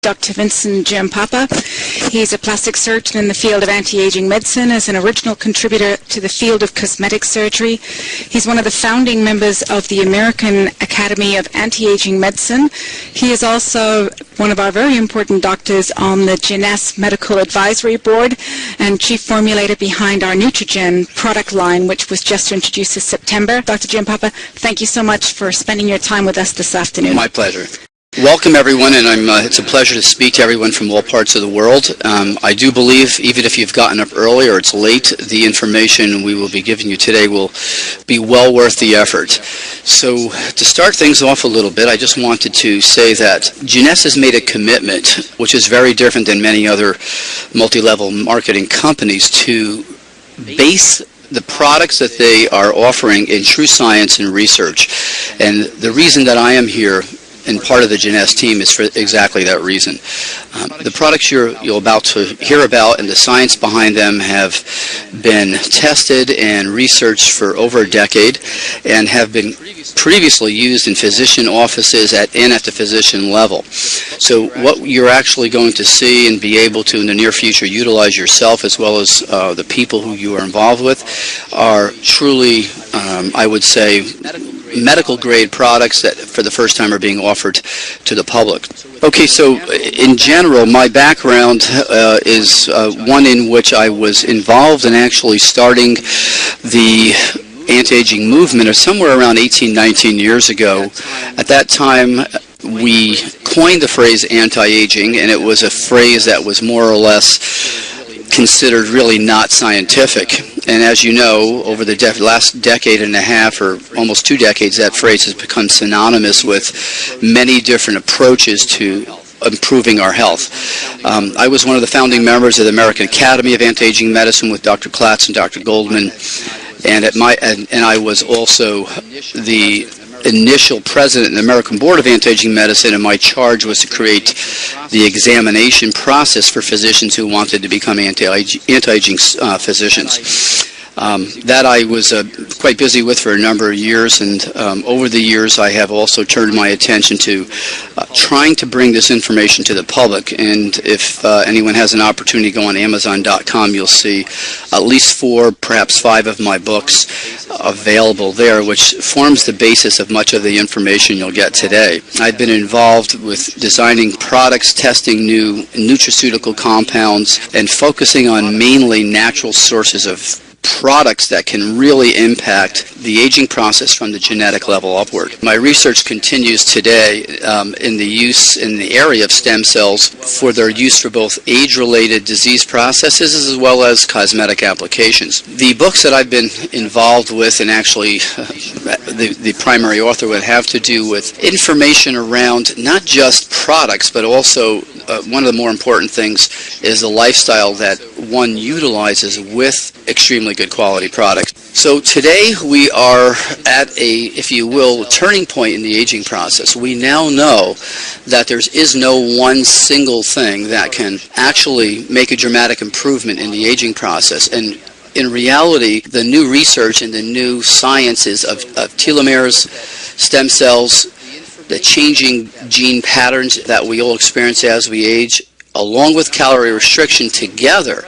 Dr. Vincent Giampapa. He's a plastic surgeon in the field of anti-aging medicine, as an original contributor to the field of cosmetic surgery. He's one of the founding members of the American Academy of Anti-Aging Medicine. He is also one of our very important doctors on the GNS Medical Advisory Board and chief formulator behind our Nutrigen product line, which was just introduced this September. Dr. Giampapa, thank you so much for spending your time with us this afternoon. My pleasure. Welcome, everyone, and it's a pleasure to speak to everyone from all parts of the world. I do believe, even if you've gotten up early or it's late, the information we will be giving you today will be well worth the effort. So, to start things off a little bit, I just wanted to say that GNS has made a commitment, which is very different than many other multi-level marketing companies, to base the products that they are offering in true science and research. And the reason that I am here and part of the GNS team is for exactly that reason. The products you're about to hear about and the science behind them have been tested and researched for over a decade and have been previously used in physician offices and at the physician level. So what you're actually going to see and be able to in the near future utilize yourself, as well as the people who you are involved with, are truly, I would say, medical grade products that for the first time are being offered to the public. Okay, so in general, my background is one in which I was involved in actually starting the anti-aging movement somewhere around 18, 19 years ago. At that time, we coined the phrase anti-aging, and it was a phrase that was more or less considered really not scientific. And as you know, over the last decade and a half, or almost 2 decades, that phrase has become synonymous with many different approaches to improving our health. I was one of the founding members of the American Academy of Anti-Aging Medicine with Dr. Klatz and Dr. Goldman, and I was also the initial president of the American Board of Anti-Aging Medicine, and my charge was to create the examination process for physicians who wanted to become anti-aging physicians. That I was quite busy with for a number of years, and over the years I have also turned my attention to trying to bring this information to the public. And if anyone has an opportunity to go on Amazon.com, you'll see at least 4, perhaps 5 of my books available there, which forms the basis of much of the information you'll get today. I've been involved with designing products, testing new nutraceutical compounds, and focusing on mainly natural sources of products that can really impact the aging process from the genetic level upward. My research continues today in the area of stem cells for their use for both age-related disease processes as well as cosmetic applications. The books that I've been involved with, and actually the primary author, would have to do with information around not just products, but also one of the more important things is the lifestyle that one utilizes with extremely good quality products. So today we are at a, if you will, turning point in the aging process. We now know that there is no one single thing that can actually make a dramatic improvement in the aging process. And in reality, the new research and the new sciences of telomeres, stem cells, the changing gene patterns that we all experience as we age, along with calorie restriction together,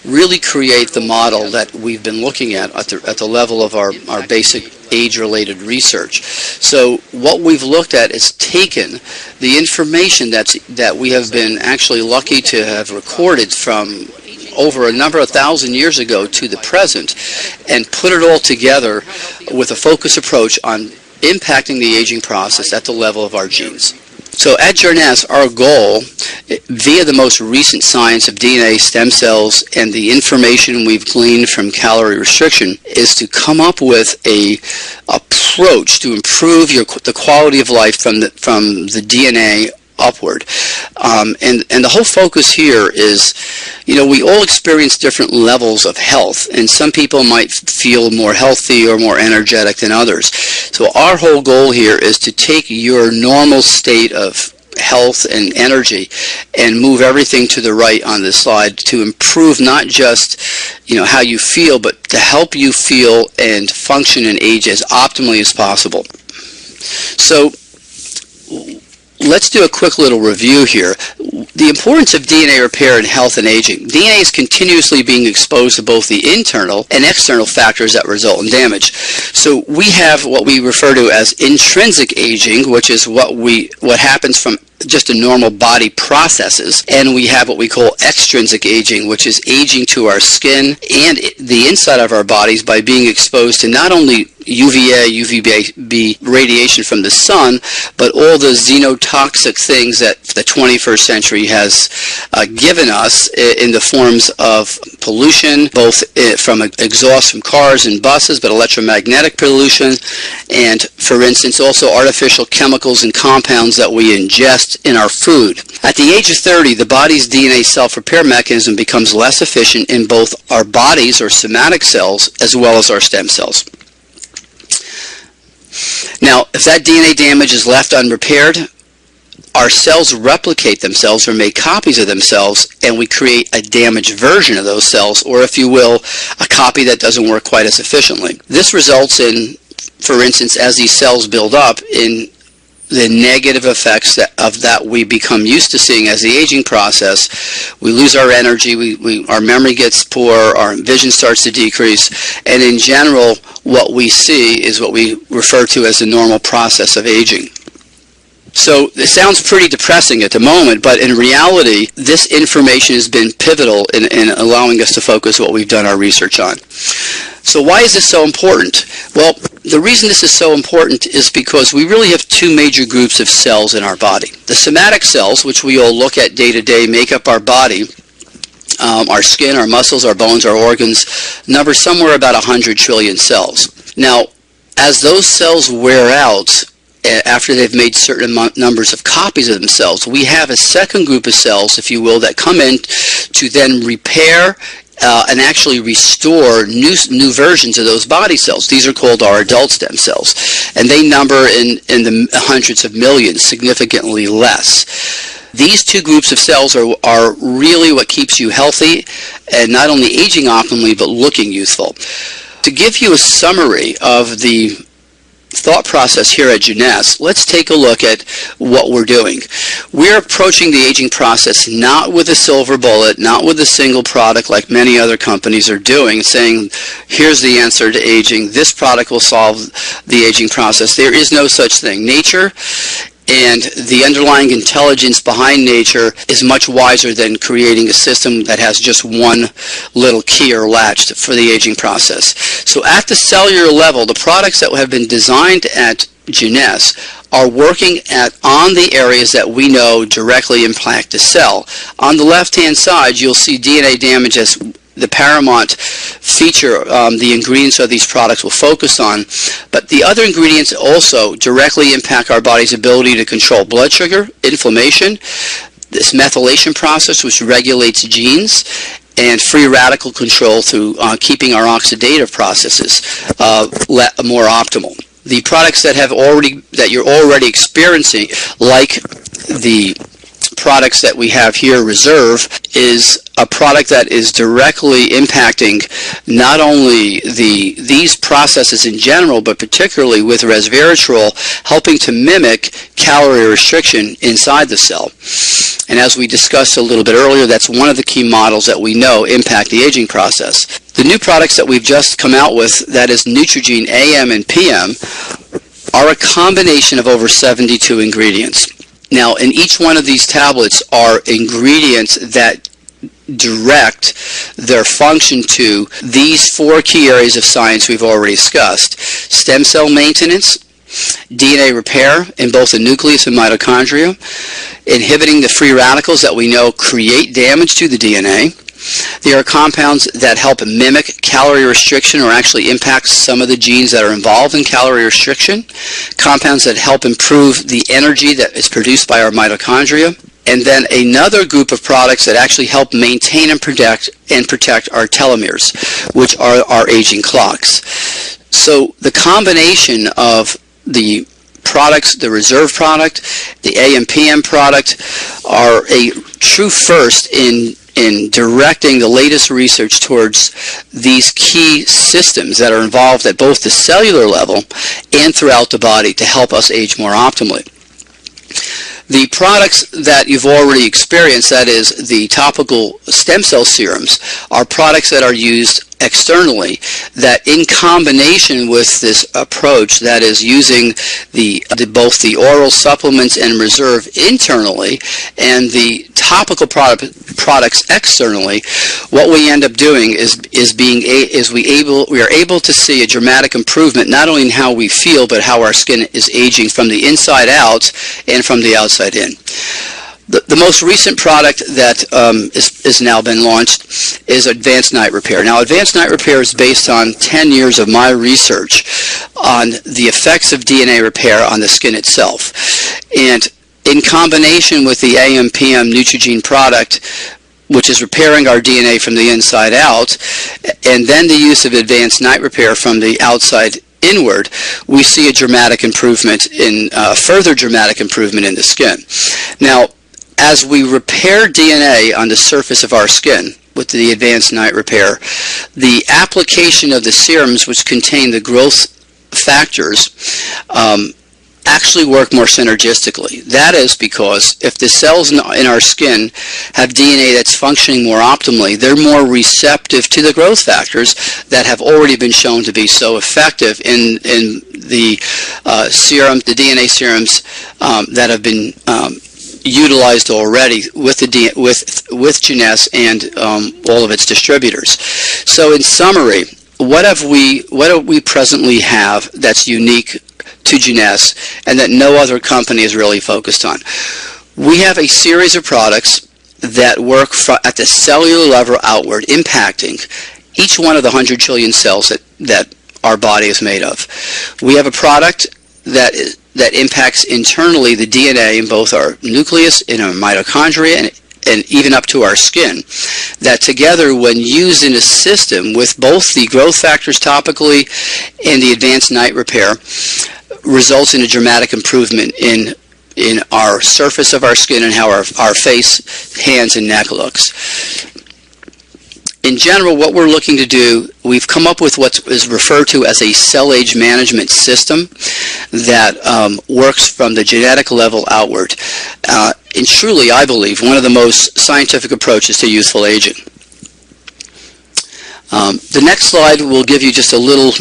really create the model that we've been looking at the level of our basic age-related research. So what we've looked at is taken the information that we have been actually lucky to have recorded from over a number of thousand years ago to the present, and put it all together with a focused approach on impacting the aging process at the level of our genes. So at GNS, our goal, via the most recent science of DNA, stem cells, and the information we've gleaned from calorie restriction, is to come up with a approach to improve the quality of life from the DNA upward. And the whole focus here is, we all experience different levels of health, and some people might feel more healthy or more energetic than others. So our whole goal here is to take your normal state of health and energy and move everything to the right on this slide to improve not just how you feel, but to help you feel and function and age as optimally as possible. So let's do a quick little review here. The importance of DNA repair in health and aging. DNA is continuously being exposed to both the internal and external factors that result in damage. So we have what we refer to as intrinsic aging, which is what happens from just a normal body processes, and we have what we call extrinsic aging, which is aging to our skin and the inside of our bodies by being exposed to not only UVA, UVB radiation from the sun, but all the xenotoxic things that the 21st century has given us in the forms of pollution, both from exhaust from cars and buses, but electromagnetic pollution, and, for instance, also artificial chemicals and compounds that we ingest in our food. At the age of 30, the body's DNA self-repair mechanism becomes less efficient in both our bodies, or somatic cells, as well as our stem cells. Now, if that DNA damage is left unrepaired, our cells replicate themselves or make copies of themselves, and we create a damaged version of those cells, or if you will, a copy that doesn't work quite as efficiently. This results in, for instance, as these cells build up, in the negative effects that we become used to seeing as the aging process. We lose our energy, our memory gets poor, our vision starts to decrease, and in general, what we see is what we refer to as the normal process of aging. So it sounds pretty depressing at the moment, but in reality, this information has been pivotal in allowing us to focus what we've done our research on. So why is this so important? Well, the reason this is so important is because we really have two major groups of cells in our body. The somatic cells, which we all look at day to day, make up our body. Our skin, our muscles, our bones, our organs, number somewhere about 100 trillion cells. Now, as those cells wear out, after they've made certain numbers of copies of themselves, we have a second group of cells, if you will, that come in to then repair and actually restore new versions of those body cells. These are called our adult stem cells, and they number in the hundreds of millions, significantly less. These two groups of cells are really what keeps you healthy and not only aging optimally, but looking youthful. To give you a summary of the thought process here at Jeunesse, let's take a look at what we're doing. We're approaching the aging process not with a silver bullet, not with a single product like many other companies are doing, saying, here's the answer to aging, this product will solve the aging process. There is no such thing. Nature and the underlying intelligence behind nature is much wiser than creating a system that has just one little key or latch for the aging process. So at the cellular level, the products that have been designed at Jeunesse are working on the areas that we know directly impact the cell. On the left-hand side, you'll see DNA damage as the paramount feature the ingredients of these products will focus on, but the other ingredients also directly impact our body's ability to control blood sugar, inflammation, this methylation process which regulates genes, and free radical control through keeping our oxidative processes more optimal. The products that you're already experiencing, like the products that we have here, Reserve, is a product that is directly impacting not only these processes in general, but particularly with resveratrol, helping to mimic calorie restriction inside the cell. And as we discussed a little bit earlier, that's one of the key models that we know impact the aging process. The new products that we've just come out with, that is Neutrogene AM and PM, are a combination of over 72 ingredients. Now, in each one of these tablets are ingredients that direct their function to these four key areas of science we've already discussed: stem cell maintenance, DNA repair in both the nucleus and mitochondria, inhibiting the free radicals that we know create damage to the DNA. There are compounds that help mimic calorie restriction or actually impact some of the genes that are involved in calorie restriction. Compounds that help improve the energy that is produced by our mitochondria. And then another group of products that actually help maintain and protect our telomeres, which are our aging clocks. So the combination of the products, the Reserve product, the AM/PM product, are a true first in directing the latest research towards these key systems that are involved at both the cellular level and throughout the body to help us age more optimally. The products that you've already experienced, that is the topical stem cell serums, are products that are used externally, that in combination with this approach, that is using both the oral supplements and reserve internally and the topical products externally, what we end up doing is we are able to see a dramatic improvement not only in how we feel but how our skin is aging from the inside out and from the outside in. The most recent product that is now been launched is Advanced Night Repair. Now, Advanced Night Repair is based on 10 years of my research on the effects of DNA repair on the skin itself. And in combination with the AM/PM Neutrogene product, which is repairing our DNA from the inside out, and then the use of Advanced Night Repair from the outside inward, we see a dramatic improvement further dramatic improvement in the skin. Now, as we repair DNA on the surface of our skin with the Advanced Night Repair, the application of the serums which contain the growth factors actually work more synergistically. That is because if the cells in our skin have DNA that's functioning more optimally, they're more receptive to the growth factors that have already been shown to be so effective in the the DNA serums that have been utilized already with Jeunesse and all of its distributors. So in summary, what do we presently have that's unique to Jeunesse and that no other company is really focused on? We have a series of products that work at the cellular level outward, impacting each one of the 100 trillion cells that our body is made of. We have a product that impacts internally the DNA in both our nucleus, in our mitochondria, and even up to our skin, that together, when used in a system with both the growth factors topically and the Advanced Night Repair, results in a dramatic improvement in our surface of our skin and how our face, hands, and neck looks. In general, what we're looking to do, we've come up with what is referred to as a cell age management system that works from the genetic level outward. And truly, I believe, one of the most scientific approaches to youthful aging. The next slide will give you just a little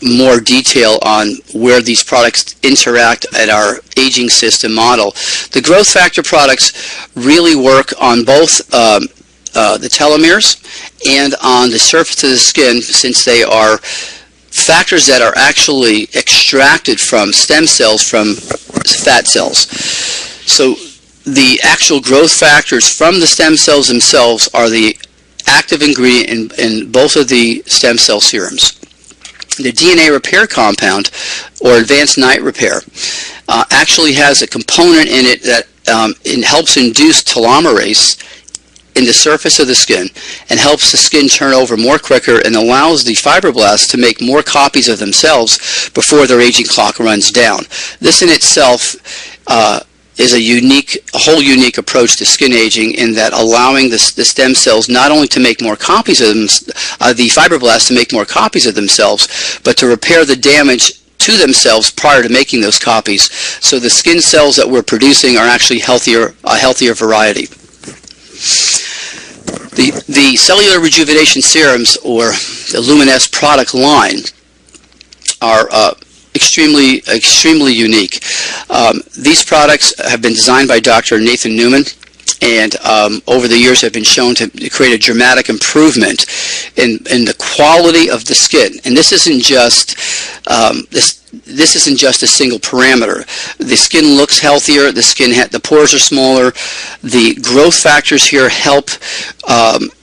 more detail on where these products interact at our aging system model. The growth factor products really work on both the telomeres and on the surface of the skin, since they are factors that are actually extracted from stem cells from fat cells. So the actual growth factors from the stem cells themselves are the active ingredient in both of the stem cell serums. The DNA repair compound, or Advanced Night Repair, actually has a component in it that helps induce telomerase in the surface of the skin and helps the skin turn over more quicker and allows the fibroblasts to make more copies of themselves before their aging clock runs down. This in itself is a whole unique approach to skin aging, in that allowing the stem cells not only to make more copies of the fibroblasts to make more copies of themselves, but to repair the damage to themselves prior to making those copies. So the skin cells that we're producing are actually a healthier variety. The cellular rejuvenation serums, or the Luminesce product line, are extremely unique. These products have been designed by Dr. Nathan Newman, and over the years have been shown to create a dramatic improvement in the quality of the skin. And this isn't just this isn't just a single parameter. The skin looks healthier. The pores are smaller. The growth factors here help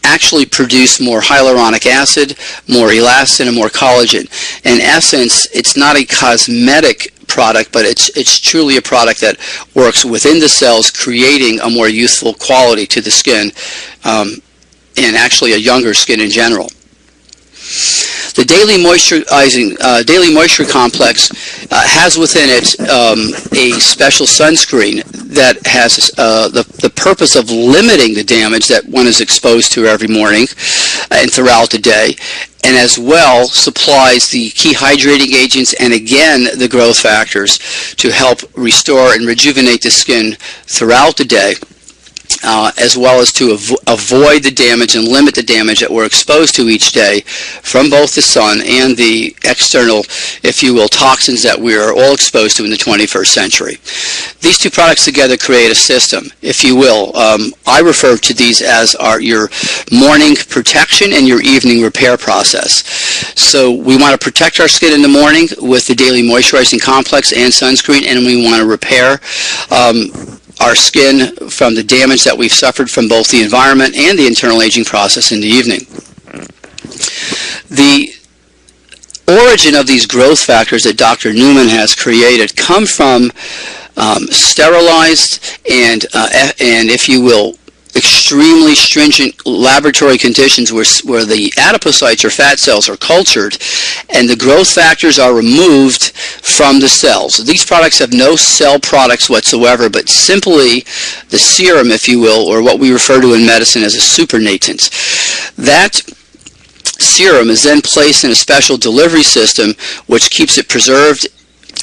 actually produce more hyaluronic acid, more elastin, and more collagen. In essence, it's not a cosmetic product, but it's truly a product that works within the cells, creating a more youthful quality to the skin, and actually a younger skin in general. The daily moisture complex has within it a special sunscreen that has the purpose of limiting the damage that one is exposed to every morning and throughout the day, and as well supplies the key hydrating agents and again the growth factors to help restore and rejuvenate the skin throughout the day, as well as to avoid the damage and limit the damage that we're exposed to each day from both the sun and the external, if you will, toxins that we are all exposed to in the 21st century. These two products together create a system, if you will. I refer to these as your morning protection and your evening repair process. So we want to protect our skin in the morning with the daily moisturizing complex and sunscreen, and we want to repair our skin from the damage that we've suffered from both the environment and the internal aging process in the evening. The origin of these growth factors that Dr. Newman has created come from sterilized and if you will, extremely stringent laboratory conditions where the adipocytes or fat cells are cultured and the growth factors are removed from the cells. These products have no cell products whatsoever, but simply the serum, if you will, or what we refer to in medicine as a supernatant. That serum is then placed in a special delivery system which keeps it preserved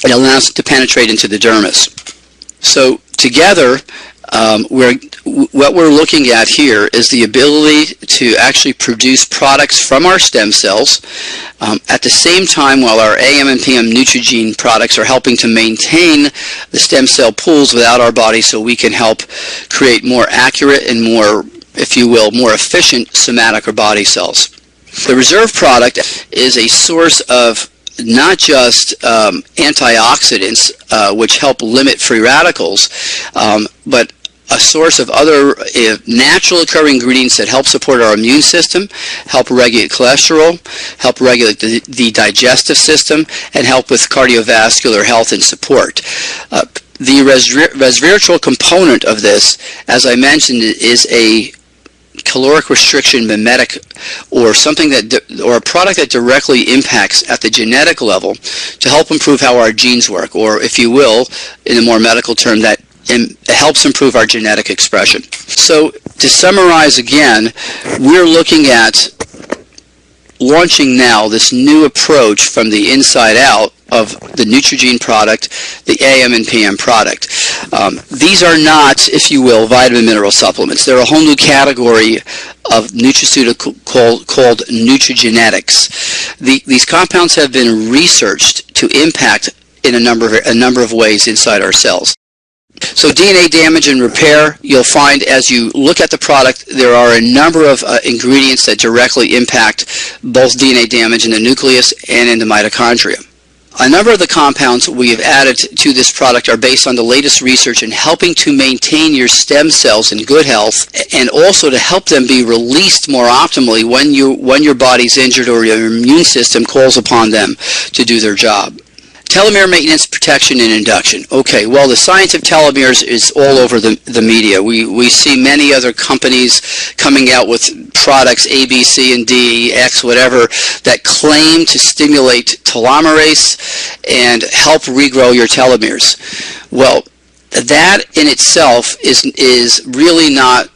and allows it to penetrate into the dermis. So together, what we're looking at here is the ability to actually produce products from our stem cells at the same time while our AM and PM Neutrogene products are helping to maintain the stem cell pools without our body so we can help create more accurate and more, if you will, more efficient somatic or body cells. The reserve product is a source of not just antioxidants, which help limit free radicals, but a source of other natural occurring ingredients that help support our immune system, help regulate cholesterol, help regulate the digestive system, and help with cardiovascular health and support. The resveratrol component of this, as I mentioned, is a caloric restriction mimetic, or something or a product that directly impacts at the genetic level to help improve how our genes work, or if you will, in a more medical term, that it helps improve our genetic expression. So to summarize again, we're looking at launching now this new approach from the inside out of the Neutrogene product, the AM and PM product. These are not, if you will, vitamin mineral supplements. They're a whole new category of nutraceutical called nutrigenetics. These compounds have been researched to impact in a number of ways inside our cells. So DNA damage and repair, you'll find as you look at the product, there are a number of ingredients that directly impact both DNA damage in the nucleus and in the mitochondria. A number of the compounds we have added to this product are based on the latest research in helping to maintain your stem cells in good health and also to help them be released more optimally when your body's injured or your immune system calls upon them to do their job. Telomere maintenance, protection, and induction. Okay, well, the science of telomeres is all over the media. We see many other companies coming out with products A, B, C, and D, X, whatever, that claim to stimulate telomerase and help regrow your telomeres. Well, that in itself is really not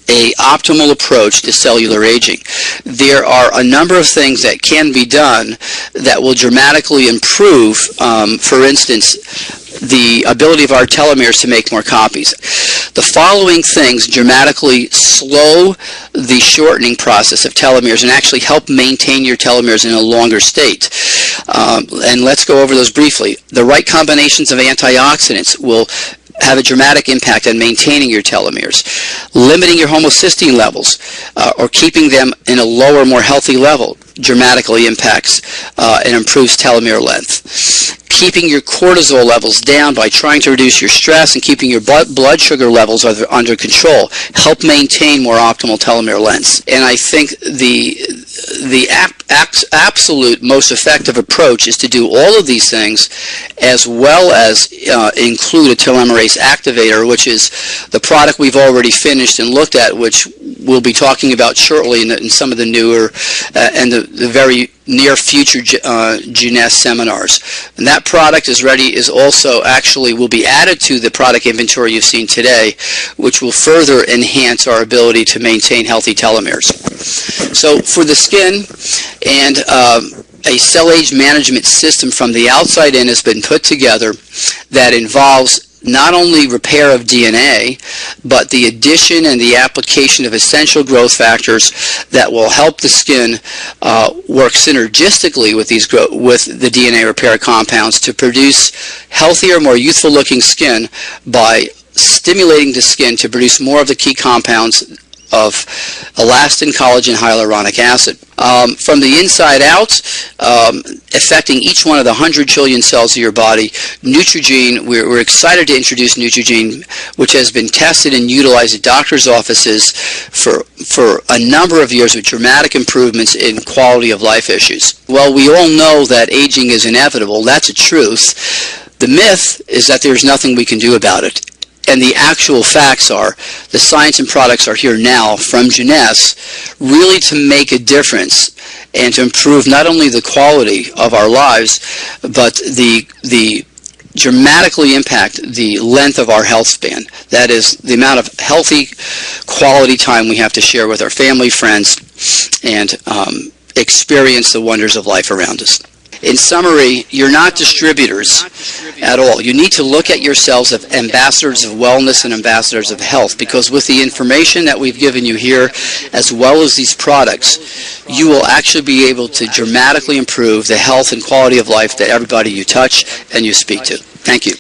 an optimal approach to cellular aging. There are a number of things that can be done that will dramatically improve, for instance, the ability of our telomeres to make more copies. The following things dramatically slow the shortening process of telomeres and actually help maintain your telomeres in a longer state. And let's go over those briefly. The right combinations of antioxidants will have a dramatic impact on maintaining your telomeres. Limiting your homocysteine levels or keeping them in a lower, more healthy level dramatically impacts and improves telomere length. Keeping your cortisol levels down by trying to reduce your stress and keeping your blood sugar levels under control help maintain more optimal telomere lengths. And I think the absolute most effective approach is to do all of these things as well as include a telomerase activator, which is the product we've already finished and looked at, which we'll be talking about shortly in some of the newer and the very near future Jeunesse seminars. And that product is also actually will be added to the product inventory you've seen today, which will further enhance our ability to maintain healthy telomeres. So for the skin, and a cell age management system from the outside in has been put together that involves not only repair of DNA, but the addition and the application of essential growth factors that will help the skin work synergistically with the DNA repair compounds to produce healthier, more youthful looking skin by stimulating the skin to produce more of the key compounds of elastin, collagen, hyaluronic acid. From the inside out, affecting each one of the 100 trillion cells of your body, Neutrogene, we're excited to introduce Neutrogene, which has been tested and utilized at doctors' offices for a number of years with dramatic improvements in quality of life issues. Well, we all know that aging is inevitable. That's a truth. The myth is that there's nothing we can do about it. And the actual facts are, the science and products are here now from Jeunesse really to make a difference and to improve not only the quality of our lives, but the dramatically impact the length of our health span. That is the amount of healthy quality time we have to share with our family, friends, and experience the wonders of life around us. In summary, you're not distributors at all. You need to look at yourselves as ambassadors of wellness and ambassadors of health, because with the information that we've given you here, as well as these products, you will actually be able to dramatically improve the health and quality of life that everybody you touch and you speak to. Thank you.